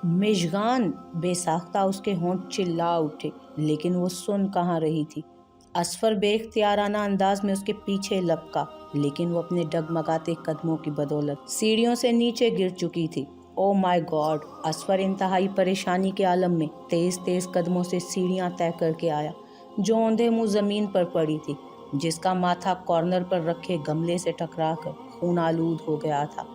मिशगान बेसाख्ता उसके होंठ चिल्ला उठे, लेकिन वो सुन कहाँ रही थी। असफर बेख्तियाराना अंदाज में उसके पीछे लपका, लेकिन वो अपने डगमगाते कदमों की बदौलत सीढ़ियों से नीचे गिर चुकी थी। Oh my God! असफर इंतहाई परेशानी के आलम में तेज तेज कदमों से सीढ़ियां तय करके आया, जो औंधे मुंह जमीन पर पड़ी थी, जिसका माथा कॉर्नर पर रखे गमले से टकराकर खून आलूद हो गया था।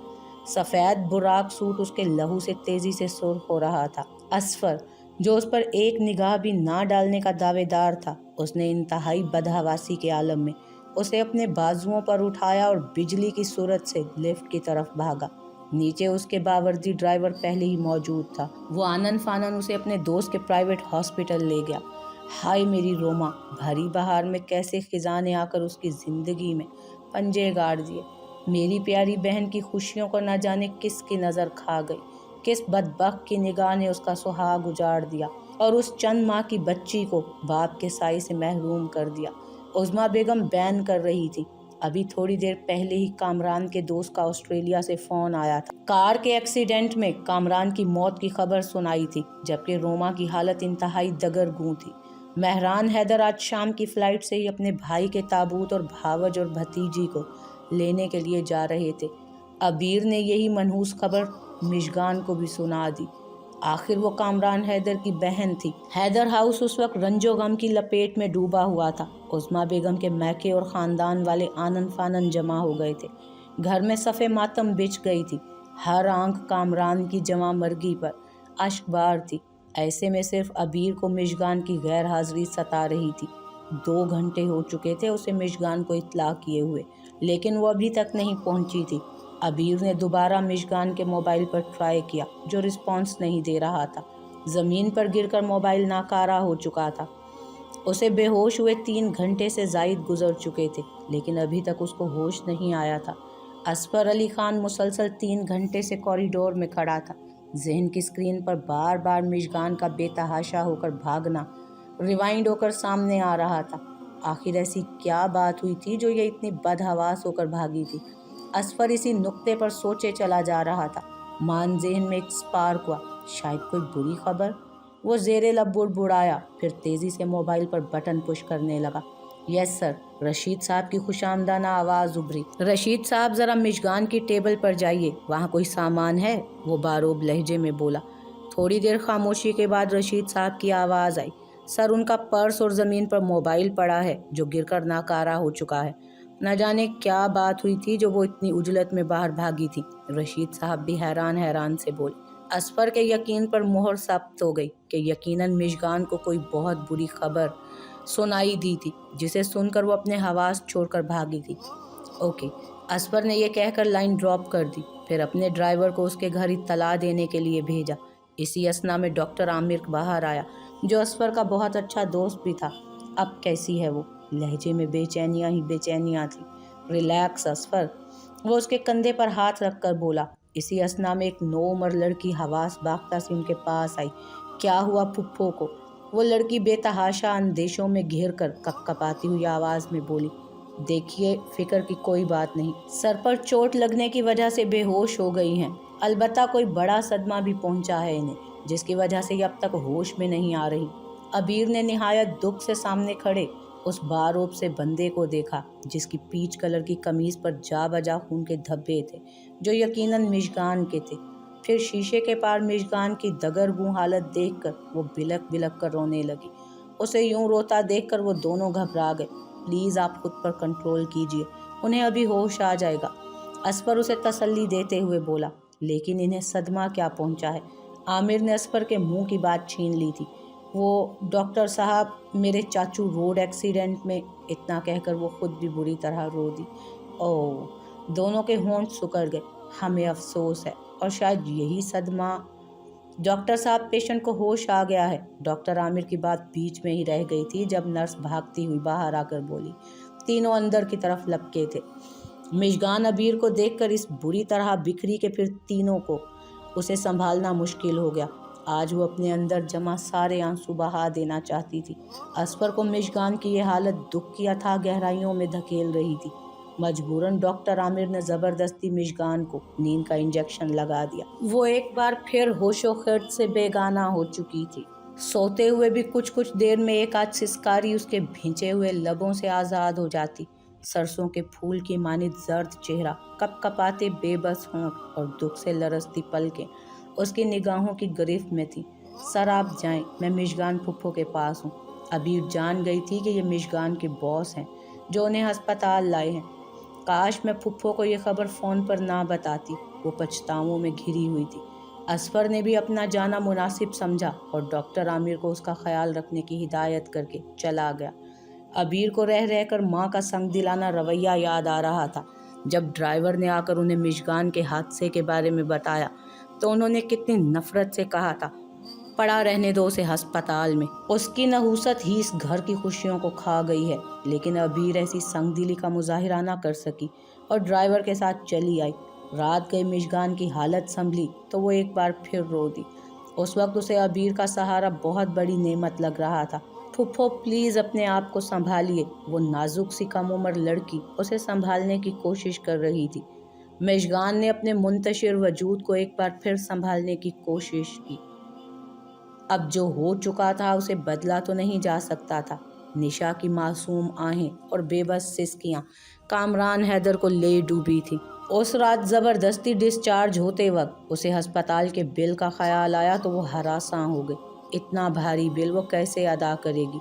सफेद बुराक सूट उसके लहू से तेजी से सुर्ख हो रहा था। असफर, जो उस पर एक निगाह भी ना डालने का दावेदार था, उसने इंतहाई बदहवासी के आलम में उसे अपने बाजुओं पर उठाया और बिजली की सूरत से लिफ्ट की तरफ भागा। नीचे उसके बावर्दी ड्राइवर पहले ही मौजूद था। वो आनन फानन उसे अपने दोस्त के प्राइवेट हॉस्पिटल ले गया। हाय मेरी रोमा, भरी बहार में कैसे खिजा ने आकर उसकी जिंदगी में पंजे गाड़ दिए। मेरी प्यारी बहन की खुशियों को न जाने किसकी नज़र खा गई, किस बदबख्त की निगाह ने उसका सुहाग उजाड़ दिया और उस चंद माह की बच्ची को बाप के साए से महरूम कर दिया। उज़्मा बेगम बैन कर रही थी। अभी थोड़ी देर पहले ही कामरान के दोस्त का ऑस्ट्रेलिया से फ़ोन आया था। कार के एक्सीडेंट में कामरान की मौत की खबर सुनाई थी, जबकि रोमा की हालत इंतहाई दगरगूं थी। महरान हैदर आज शाम की फ़्लाइट से ही अपने भाई के ताबूत और भावज और भतीजी को लेने के लिए जा रहे थे। अबीर ने यही मनहूस खबर मिशगान को भी सुना दी। आखिर वो कामरान हैदर की बहन थी। हैदर हाउस उस वक्त रंजो गम की लपेट में डूबा हुआ था। उज़्मा बेगम के मैके और ख़ानदान वाले आनन फानन जमा हो गए थे। घर में सफ़े मातम बिछ गई थी। हर आंख कामरान की जमा मर्गी पर अश्कबार थी। ऐसे में सिर्फ अबीर को मिशगान की गैर हाजिरी सता रही थी। 2 घंटे हो चुके थे उसे मिशगान को इत्तला किए हुए, लेकिन वो अभी तक नहीं पहुंची थी। अबीर ने दोबारा मिशगान के मोबाइल पर ट्राई किया, जो रिस्पॉन्स नहीं दे रहा था। ज़मीन पर गिरकर मोबाइल नाकारा हो चुका था। उसे बेहोश हुए 3 घंटे से ज़ायद गुजर चुके थे, लेकिन अभी तक उसको होश नहीं आया था। असफर अली खान मुसलसल 3 घंटे से कॉरिडोर में खड़ा था। जहन की स्क्रीन पर बार बार मिशगान का बेतहाशा होकर भागना रिवाइंड होकर सामने आ रहा था। आखिर ऐसी क्या बात हुई थी जो ये इतनी बदहवास होकर भागी थी? असफर इसी नुक्ते पर सोचे चला जा रहा था। मान ज़हन में एक स्पार्क हुआ, शायद कोई बुरी खबर। वो ज़ेरे लब बुड़बुड़ाया, फिर तेज़ी से मोबाइल पर बटन पुश करने लगा। यस सर, रशीद साहब की खुशामदाना आवाज़ उभरी। रशीद साहब ज़रा मिशगान की टेबल पर जाइए, वहाँ कोई सामान है, वो बारोब लहजे में बोला। थोड़ी देर खामोशी के बाद रशीद साहब की आवाज़ आई। सर, उनका पर्स और ज़मीन पर मोबाइल पड़ा है, जो गिरकर नाकारा हो चुका है। न जाने क्या बात हुई थी जो वो इतनी उजलत में बाहर भागी थी। रशीद साहब भी हैरान हैरान से बोले। असफर के यकीन पर मोहर सख्त हो गई कि यकीनन मिशगान को कोई बहुत बुरी खबर सुनाई दी थी, जिसे सुनकर वो अपने हवास छोड़कर भागी थी। ओके, असफर ने यह कहकर लाइन ड्रॉप कर दी, फिर अपने ड्राइवर को उसके घर इत्तला देने के लिए भेजा। इसी असना में डॉक्टर आमिर बाहर आया, जो असफर का बहुत अच्छा दोस्त भी था। अब कैसी है वो? लहजे में बेचैनियाँ ही बेचैनियाँ थी। रिलैक्स असफर, वो उसके कंधे पर हाथ रखकर बोला। इसी असना में एक 9 उम्र लड़की हवास बाख्ता से उनके पास आई। क्या हुआ फुप्पो को? वो लड़की बेतहाशा अंदेशों में घिर कर कपकपाती हुई आवाज़ में बोली। देखिए, फिक्र की कोई बात नहीं, सर पर चोट लगने की वजह से बेहोश हो गई हैं। अलबत्ता कोई बड़ा सदमा भी पहुंचा है इन्हें, जिसकी वजह से ये अब तक होश में नहीं आ रही। अबीर ने निहायत दुख से सामने खड़े उस बारोब से बंदे को देखा, जिसकी पीच कलर की कमीज पर जा बजा खून के धब्बे थे, जो यकीनन मिशगान के थे। फिर शीशे के पार मिशगान की दगरगूं हालत देखकर वो बिलक बिलक कर रोने लगी। उसे यूं रोता देखकर वो दोनों घबरा गए। प्लीज़ आप खुद पर कंट्रोल कीजिए, उन्हें अभी होश आ जाएगा, असफर उसे तसल्ली देते हुए बोला। लेकिन इन्हें सदमा क्या पहुंचा है? आमिर ने असफर के मुंह की बात छीन ली थी। वो डॉक्टर साहब, मेरे चाचू रोड एक्सीडेंट में, इतना कहकर वो खुद भी बुरी तरह रो दी। ओह, दोनों के होंठ सुकड़ गए। हमें अफसोस है, और शायद यही सदमा। डॉक्टर साहब, पेशेंट को होश आ गया है। डॉक्टर आमिर की बात बीच में ही रह गई थी जब नर्स भागती हुई बाहर आकर बोली। तीनों अंदर की तरफ लपके थे। मिशगान अबीर को देखकर इस बुरी तरह बिखरी के फिर तीनों को उसे संभालना मुश्किल हो गया। आज वो अपने अंदर जमा सारे आंसू बहा देना चाहती थी। असफर को मिशगान की ये हालत दुख की अथाह गहराइयों में धकेल रही थी। मजबूरन डॉक्टर आमिर ने ज़बरदस्ती मिशगान को नींद का इंजेक्शन लगा दिया। वो एक बार फिर होशो खर्च से बेगाना हो चुकी थी। सोते हुए भी कुछ कुछ देर में एक आध सिसकारी उसके भींचे हुए लबों से आज़ाद हो जाती। सरसों के फूल की मानित जर्द चेहरा, कपकपाते बेबस होंठ और दुख से लरसती पलकें उसकी निगाहों की गिरफ्त में थी। सर आप जाएं, मैं मिशगान फुप्पो के पास हूँ। अबीर जान गई थी कि ये मिशगान के बॉस हैं जो उन्हें अस्पताल लाए हैं। काश मैं फुप्पो को ये खबर फ़ोन पर ना बताती। वो पछतावों में घिरी हुई थी। असफर ने भी अपना जाना मुनासिब समझा और डॉक्टर आमिर को उसका ख्याल रखने की हिदायत करके चला गया। अबीर को रह रहकर माँ का संग दिलाना रवैया याद आ रहा था। जब ड्राइवर ने आकर उन्हें मिशगान के हादसे के बारे में बताया तो उन्होंने कितनी नफरत से कहा था, पड़ा रहने दो उसे अस्पताल में, उसकी नहूसत ही इस घर की खुशियों को खा गई है। लेकिन अबीर ऐसी संगदिली का मुजाहिरा ना कर सकी और ड्राइवर के साथ चली आई। रात गई मिशगान की हालत संभली तो वो एक बार फिर रो दी। उस वक्त उसे अबीर का सहारा बहुत बड़ी नेमत लग रहा था। फुफ्फो प्लीज़ अपने आप को संभालिए। वो नाजुक सी कम उम्र लड़की उसे संभालने की कोशिश कर रही थी। मिशगान ने अपने मुंतशिर वजूद को एक बार फिर संभालने की कोशिश की। अब जो हो चुका था उसे बदला तो नहीं जा सकता था। निशा की मासूम आहें और बेबस सिसकियां कामरान हैदर को ले डूबी थी। उस रात ज़बरदस्ती डिस्चार्ज होते वक्त उसे अस्पताल के बिल का ख्याल आया तो वो हरासां हो गई। इतना भारी बिल वो कैसे अदा करेगी।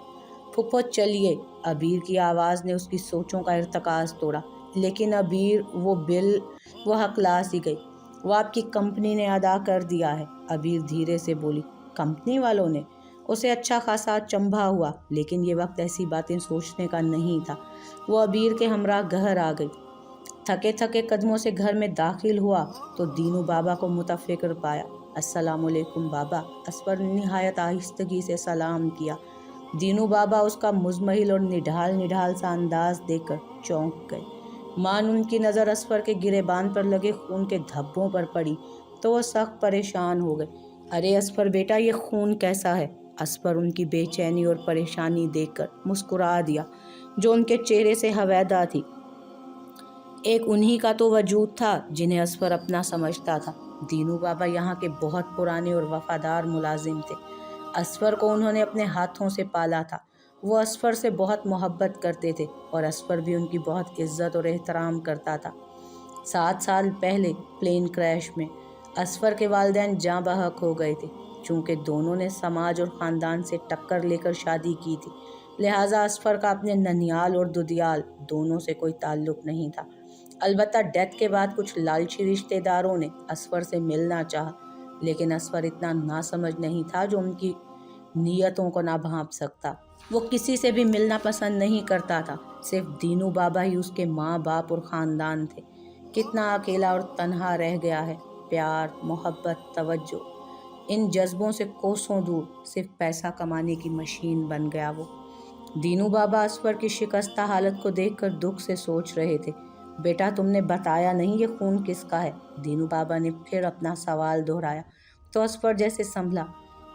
फुफ्फो चलिए, अबीर की आवाज़ ने उसकी सोचों का इर्तकाज़ तोड़ा। लेकिन अबीर वो हकला सी गई। वो आपकी कंपनी ने अदा कर दिया है, अबीर धीरे से बोली। कंपनी वालों ने? उसे अच्छा खासा चंभा हुआ, लेकिन ये वक्त ऐसी बातें सोचने का नहीं था। वो अबीर के हमरा घर आ गई। थके थके कदमों से घर में दाखिल हुआ तो दीनू बाबा को मुतफ़िक्र पाया। अस्सलामुअलैकुम बाबा, असफर ने निहायत आहिस्तगी से सलाम किया। दीनू बाबा उसका मुज़महिल और निढाल निढाल सा अंदाज देखकर चौंक गए। मान उनकी नज़र असफर के गिरेबान पर लगे खून के धब्बों पर पड़ी तो वो सख्त परेशान हो गए। अरे असफर बेटा, ये खून कैसा है? असफर उनकी बेचैनी और परेशानी देखकर मुस्कुरा दिया जो उनके चेहरे से हवैदा थी। एक उन्हीं का तो वजूद था जिन्हें असफर अपना समझता था। दीनू बाबा यहाँ के बहुत पुराने और वफादार मुलाजिम थे। असफर को उन्होंने अपने हाथों से पाला था। वो असफर से बहुत मोहब्बत करते थे और असफर भी उनकी बहुत इज्जत और एहतराम करता था। 7 साल पहले प्लेन क्रैश में असफर के वालिदैन जाँ बहक हो गए थे। चूँकि दोनों ने समाज और ख़ानदान से टक्कर लेकर शादी की थी, लिहाजा असफर का अपने ननियाल और दुदियाल दोनों से कोई ताल्लुक़ नहीं था। अलबत्ता डेथ के बाद कुछ लालची रिश्तेदारों ने असफर से मिलना चाहा, लेकिन असफर इतना नासमझ नहीं था जो उनकी नीयतों को ना भांप सकता। वो किसी से भी मिलना पसंद नहीं करता था। सिर्फ दीनू बाबा ही उसके माँ बाप और ख़ानदान थे। कितना अकेला और तन्हा रह गया है। प्यार, मोहब्बत, तवज्जो, इन जज्बों से कोसों दूर सिर्फ पैसा कमाने की मशीन बन गया वो। दीनू बाबा असफर की शिकस्ता हालत को देखकर दुख से सोच रहे थे। बेटा, तुमने बताया नहीं ये खून किसका है? दीनू बाबा ने फिर अपना सवाल दोहराया तो असफर जैसे संभला।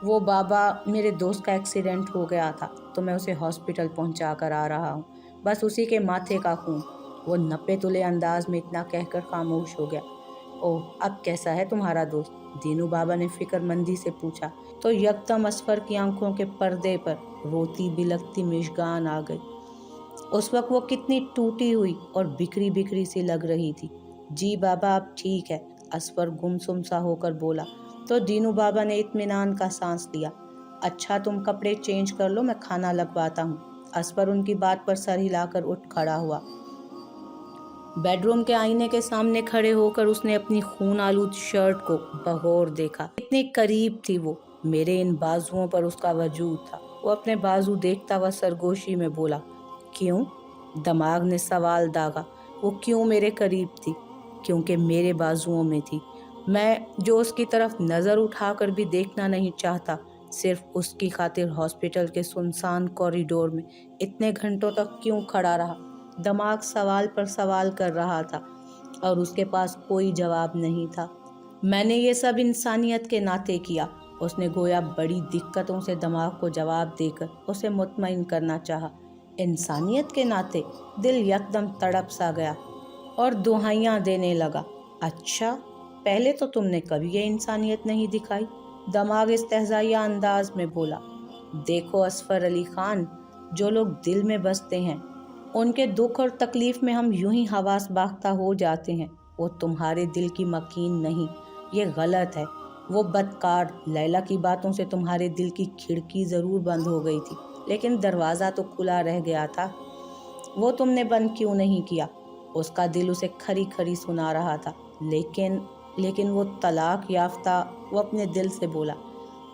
वो बाबा, मेरे दोस्त का एक्सीडेंट हो गया था तो मैं उसे हॉस्पिटल पहुंचा कर आ रहा हूँ। बस उसी के माथे का खून। वो नपे तुले अंदाज में इतना कहकर खामोश हो गया। ओह, अब कैसा है तुम्हारा दोस्त? दीनू बाबा ने फिक्रमंदी से पूछा तो यकदम असफर की आंखों के पर्दे पर रोती बिलखती मिशगान आ गई। उस वक्त वो कितनी टूटी हुई और बिखरी बिखरी सी लग रही थी। जी बाबा, अब ठीक है, असफर गुमसुम सा होकर बोला तो दीनू बाबा ने इत्मीनान का सांस लिया। अच्छा, तुम कपड़े चेंज कर लो, मैं खाना लगवाता हूँ। असफर उनकी बात पर सर हिलाकर उठ खड़ा हुआ। बेडरूम के आईने के सामने खड़े होकर उसने अपनी खून आलूद शर्ट को बगौर देखा। इतनी करीब थी वो। मेरे इन बाजुओं पर उसका वजूद था। वो अपने बाजू देखता हुआ सरगोशी में बोला, क्यों? दिमाग ने सवाल दागा। वो क्यों मेरे करीब थी? क्योंकि मेरे बाजुओं में थी। मैं जो उसकी तरफ नज़र उठाकर भी देखना नहीं चाहता, सिर्फ उसकी खातिर हॉस्पिटल के सुनसान कॉरिडोर में इतने घंटों तक क्यों खड़ा रहा? दिमाग सवाल पर सवाल कर रहा था और उसके पास कोई जवाब नहीं था। मैंने ये सब इंसानियत के नाते किया। उसने गोया बड़ी दिक्कतों से दिमाग को जवाब देकर उसे मुतमईन करना चाहा। इंसानियत के नाते दिल यकदम तड़प सा गया और दुहाइयाँ देने लगा। अच्छा, पहले तो तुमने कभी ये इंसानियत नहीं दिखाई, दमाग इस्तेहज़ाइया अंदाज में बोला। देखो असफर अली खान, जो लोग दिल में बसते हैं उनके दुख और तकलीफ में हम यूं ही हवास बाख्ता हो जाते हैं। वो तुम्हारे दिल की मकीन नहीं, ये गलत है। वो बदकार लैला की बातों से तुम्हारे दिल की खिड़की ज़रूर बंद हो गई थी, लेकिन दरवाज़ा तो खुला रह गया था। वो तुमने बंद क्यों नहीं किया? उसका दिल उसे खरी खरी सुना रहा था। लेकिन वो तलाक याफ्ता, वो अपने दिल से बोला।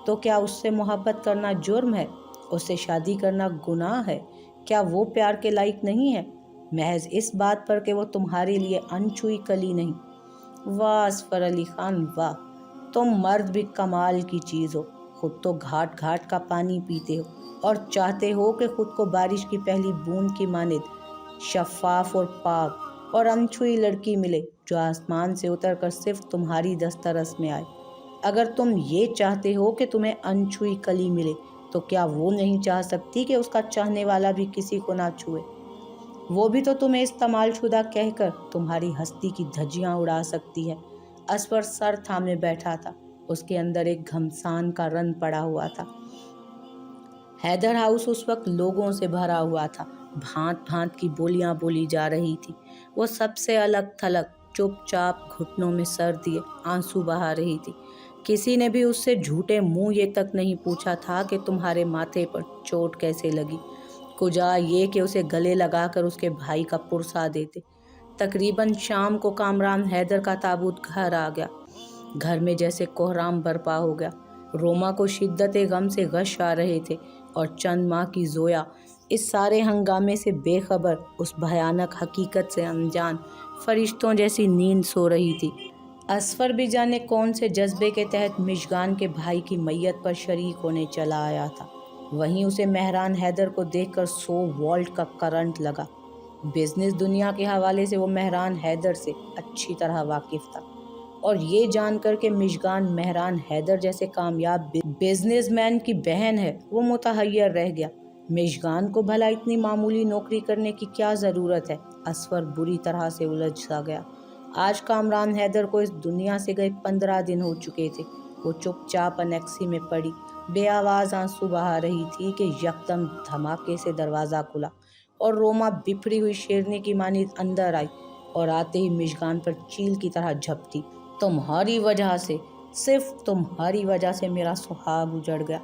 तो क्या उससे मोहब्बत करना जुर्म है? उससे शादी करना गुनाह है? क्या वो प्यार के लायक नहीं है, महज इस बात पर कि वो तुम्हारे लिए अनछुई कली नहीं? वाह असफर अली खान वाह, तुम मर्द भी कमाल की चीज़ हो। खुद तो घाट घाट का पानी पीते हो और चाहते हो कि खुद को बारिश की पहली बूंद की मानिद शफाफ और पाक और अनछुई लड़की मिले, जो आसमान से उतर कर सिर्फ तुम्हारी दस्तरस में आए। अगर तुम ये चाहते हो कि तुम्हें अनछुई कली मिले, तो क्या वो नहीं चाह सकती कि उसका चाहने वाला भी किसी को ना छुए? वो भी तो तुम्हें इस्तेमालशुदा कहकर तुम्हारी हस्ती की धज्जियां उड़ा सकती है। असफर सर थामे बैठा था। उसके अंदर एक घमसान का रन पड़ा हुआ था। हैदर हाउस उस वक्त लोगों से भरा हुआ था। भांत भांत की बोलियां बोली जा रही थी। वो सबसे अलग थलग चुपचाप घुटनों में सर दिए आंसू बहा रही थी। किसी ने भी उससे झूठे मुंह ये तक नहीं पूछा था कि तुम्हारे माथे पर चोट कैसे लगी, कुजा ये कि उसे गले लगाकर उसके भाई का पुरसा देते। तकरीबन शाम को कामरान हैदर का ताबूत घर आ गया। घर में जैसे कोहराम बर्पा हो गया। रोमा को शिद्दत गम से गश आ रहे थे और चंद माह की जोया इस सारे हंगामे से बेखबर, उस भयानक हकीकत से अनजान, फरिश्तों जैसी नींद सो रही थी। असफर भी जाने कौन से जज्बे के तहत मिशगान के भाई की मैयत पर शरीक होने चला आया था। वहीं उसे मेहरान हैदर को देखकर 100 वोल्ट का करंट लगा। बिजनेस दुनिया के हवाले से वो मेहरान हैदर से अच्छी तरह वाकिफ था और ये जानकर के मिशगान मेहरान हैदर जैसे कामयाब बिजनेसमैन की बहन है, वो मुतहय्यर रह गया। मिशगान को भला इतनी मामूली नौकरी करने की क्या ज़रूरत है? असफर बुरी तरह से उलझ सा गया। आज कामरान हैदर को इस दुनिया से गए 15 दिन हो चुके थे। वो चुपचाप अनेक्सी में पड़ी बेआवाज़ आंसू बहा रही थी कि यकदम धमाके से दरवाज़ा खुला और रोमा बिफरी हुई शेरनी की मानिद अंदर आई और आते ही मिशगान पर चील की तरह झपटी। तुम्हारी वजह से, सिर्फ तुम्हारी वजह से मेरा सुहाग उजड़ गया।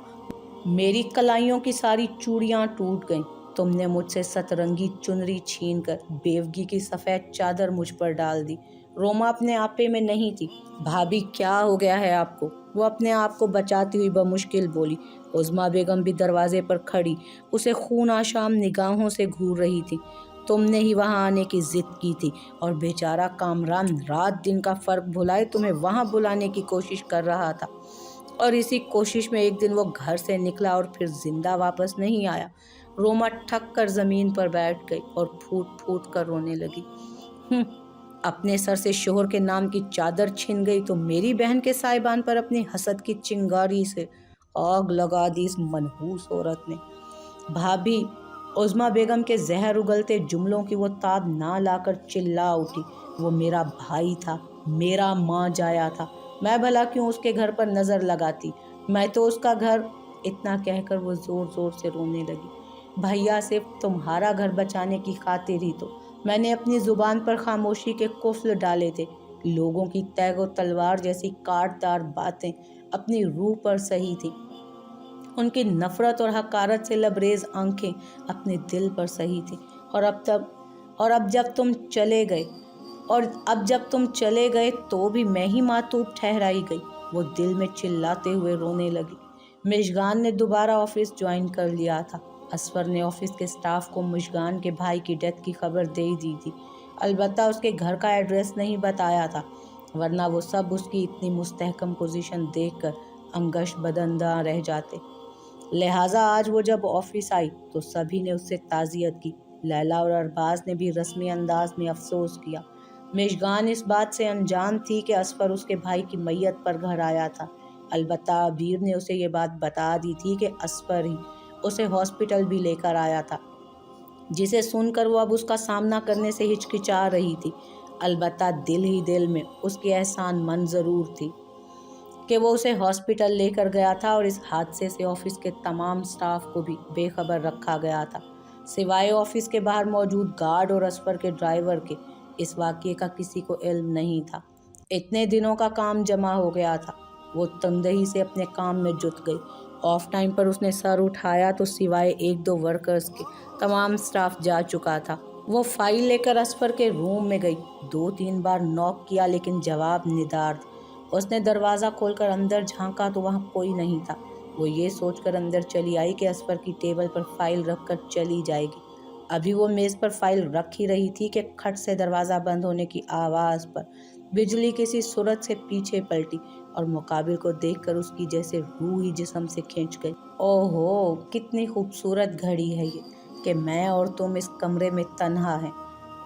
मेरी कलाइयों की सारी चूड़ियाँ टूट गईं। तुमने मुझसे सतरंगी चुनरी छीन कर बेवगी की सफ़ेद चादर मुझ पर डाल दी। रोमा अपने आपे में नहीं थी। भाभी क्या हो गया है आपको? वो अपने आप को बचाती हुई बमुश्किल बोली। उज़्मा बेगम भी दरवाजे पर खड़ी उसे खून आशाम निगाहों से घूर रही थी। तुमने ही वहाँ आने की जिद की थी और बेचारा कामरान रात दिन का फ़र्क भुलाए तुम्हें वहाँ बुलाने की कोशिश कर रहा था, और इसी कोशिश में एक दिन वो घर से निकला और फिर जिंदा वापस नहीं आया। रोमा ठक कर ज़मीन पर बैठ गई और फूट फूट कर रोने लगी। अपने सर से शोहर के नाम की चादर छिन गई तो मेरी बहन के साहिबान पर अपनी हसद की चिंगारी से आग लगा दी इस मनहूस औरत ने। भाभी, उज़्मा बेगम के जहर उगलते जुमलों की वो ताब ना लाकर चिल्ला उठी। वो मेरा भाई था, मेरा माँ जाया था, मैं भला क्यों उसके घर पर नज़र लगाती? मैं तो उसका घर। इतना कहकर वो ज़ोर ज़ोर से रोने लगी। भैया, सिर्फ तुम्हारा घर बचाने की खातिर ही तो मैंने अपनी ज़ुबान पर खामोशी के कुफ्ल डाले थे। लोगों की तैगो तलवार जैसी काटदार बातें अपनी रूह पर सही थी। उनकी नफ़रत और हकारत से लबरेज आंखें अपने दिल पर सही थी। और अब जब तुम चले गए तो भी मैं ही मातूब ठहराई गई। वो दिल में चिल्लाते हुए रोने लगी। मिशगान ने दोबारा ऑफिस ज्वाइन कर लिया था। असफर ने ऑफिस के स्टाफ को मिशगान के भाई की डेथ की खबर दे दी थी। अलबत्ता उसके घर का एड्रेस नहीं बताया था, वरना वो सब उसकी इतनी मुस्तहकम पोजीशन देखकर अंगश बदंदा रह जाते। लिहाजा आज वो जब ऑफिस आई तो सभी ने उससे ताज़ियत की। लैला और अरबाज ने भी रस्मी अंदाज में अफसोस किया। मिशगान इस बात से अनजान थी कि असफर उसके भाई की मैयत पर घर आया था। अलबत्ता अबीर ने उसे ये बात बता दी थी कि असफर ही उसे हॉस्पिटल भी लेकर आया था। जिसे सुनकर वो अब उसका सामना करने से हिचकिचा रही थी। अलबत्ता दिल ही दिल में उसकी एहसान मंद ज़रूर थी कि वो उसे हॉस्पिटल लेकर गया था और इस हादसे से ऑफिस के तमाम स्टाफ को भी बेखबर रखा गया था। सिवाय ऑफिस के बाहर मौजूद गार्ड और असफर के ड्राइवर के इस वाक़ये का किसी को इल्म नहीं था। इतने दिनों का काम जमा हो गया था। वो तंदही से अपने काम में जुट गई। ऑफ टाइम पर उसने सर उठाया तो सिवाय एक दो वर्कर्स के तमाम स्टाफ जा चुका था। वो फाइल लेकर असफर के रूम में गई। 2-3 बार नॉक किया लेकिन जवाब निदार्द। उसने दरवाज़ा खोलकर अंदर झांका तो वहाँ कोई नहीं था। वो ये सोचकर अंदर चली आई कि असफर की टेबल पर फाइल रखकर चली जाएगी। अभी वो मेज़ पर फाइल रख ही रही थी कि खट से दरवाज़ा बंद होने की आवाज़ पर बिजली किसी सूरत से पीछे पलटी और मुकाबिल को देखकर उसकी जैसे रूह ही जिस्म से खींच गई। ओहो, कितनी खूबसूरत घड़ी है ये कि मैं और तुम इस कमरे में तन्हा हैं।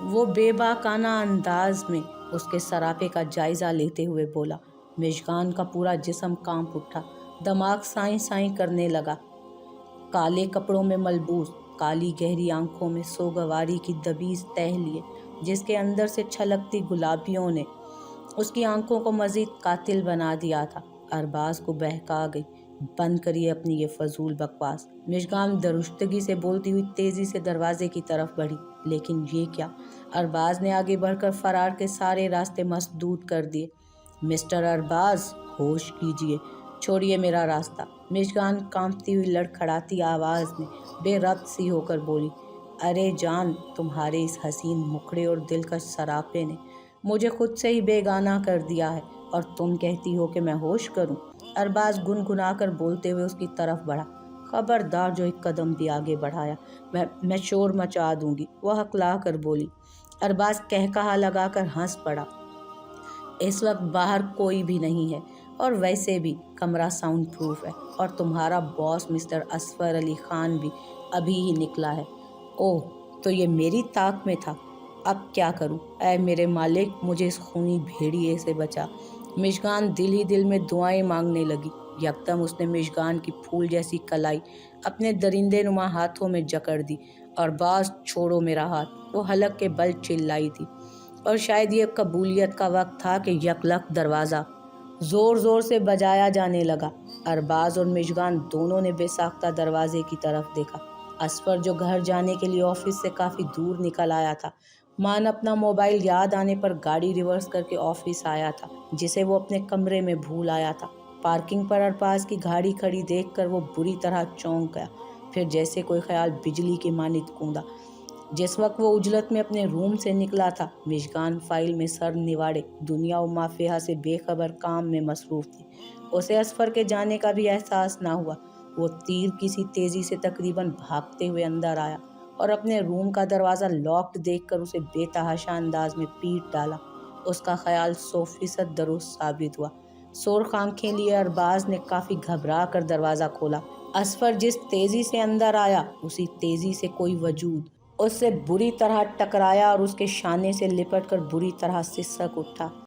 वो बेबाकाना अंदाज में उसके सरापे का जायज़ा लेते हुए बोला। मिशगान का पूरा जिस्म कांप उठा, दिमाग साईं साईं करने लगा। काले कपड़ों में मलबूस, काली गहरी आंखों में सोगवारी की दबीज तह लिए, जिसके अंदर से छलकती गुलाबियों ने उसकी आंखों को मजीद कातिल बना दिया था। अरबाज को बहका गई। बंद करिए अपनी ये फजूल बकवास। मिशगान दरुस्तगी से बोलती हुई तेजी से दरवाजे की तरफ बढ़ी, लेकिन ये क्या, अरबाज ने आगे बढ़कर फरार के सारे रास्ते मसदूद कर दिए। मिस्टर अरबाज, होश कीजिए, छोड़िए मेरा रास्ता। मिशगान कांपती हुई लड़खड़ाती आवाज़ में बेरब्त सी होकर बोली। अरे जान, तुम्हारे इस हसीन मुखड़े और दिलकश सरापे ने मुझे खुद से ही बेगाना कर दिया है और तुम कहती हो कि मैं होश करूं। अरबाज गुनगुनाकर बोलते हुए उसकी तरफ बढ़ा। खबरदार जो एक कदम भी आगे बढ़ाया मैं शोर मचा दूंगी, वह हकला कर बोली। अरबाज कहकहा लगाकर हंस पड़ा। इस वक्त बाहर कोई भी नहीं है और वैसे भी कमरा साउंड प्रूफ है और तुम्हारा बॉस मिस्टर असफर अली ख़ान भी अभी ही निकला है। ओह, तो ये मेरी ताक में था। अब क्या करूं? ऐ मेरे मालिक, मुझे इस खूनी भेड़िए से बचा। मिशगान दिल ही दिल में दुआएं मांगने लगी। यकदम उसने मिशगान की फूल जैसी कलाई अपने दरिंदे नुमा हाथों में जकड़ दी और बास छोड़ो मेरा हाथ, वो हलक के बल चिल्लाई थी। और शायद ये कबूलियत का वक्त था कि यकलक दरवाज़ा ज़ोर ज़ोर से बजाया जाने लगा। अरबाज और मिशगान दोनों ने बेसाख्ता दरवाजे की तरफ देखा। असफर, जो घर जाने के लिए ऑफिस से काफ़ी दूर निकल आया था, मान अपना मोबाइल याद आने पर गाड़ी रिवर्स करके ऑफिस आया था, जिसे वो अपने कमरे में भूल आया था। पार्किंग पर अरबाज की गाड़ी खड़ी देखकर वो बुरी तरह चौंक गया। फिर जैसे कोई ख्याल बिजली की मानित कूदा। जिस वक्त वो उजलत में अपने रूम से निकला था, मिशगान फाइल में सर निवाड़े दुनिया व माफिया से बेखबर काम में मसरूफ़ थी। उसे असफर के जाने का भी एहसास ना हुआ। वो तीर किसी तेज़ी से तकरीबन भागते हुए अंदर आया और अपने रूम का दरवाज़ा लॉक्ड देखकर उसे बेतहाशा अंदाज में पीट डाला। उसका ख्याल 100% दुरुस्त साबित हुआ। सुर्ख आंखें लिए अरबाज ने काफ़ी घबरा कर दरवाज़ा खोला। असफर जिस तेज़ी से अंदर आया, उसी तेज़ी से कोई वजूद उससे बुरी तरह टकराया और उसके शाने से लिपट कर बुरी तरह सिसक उठा।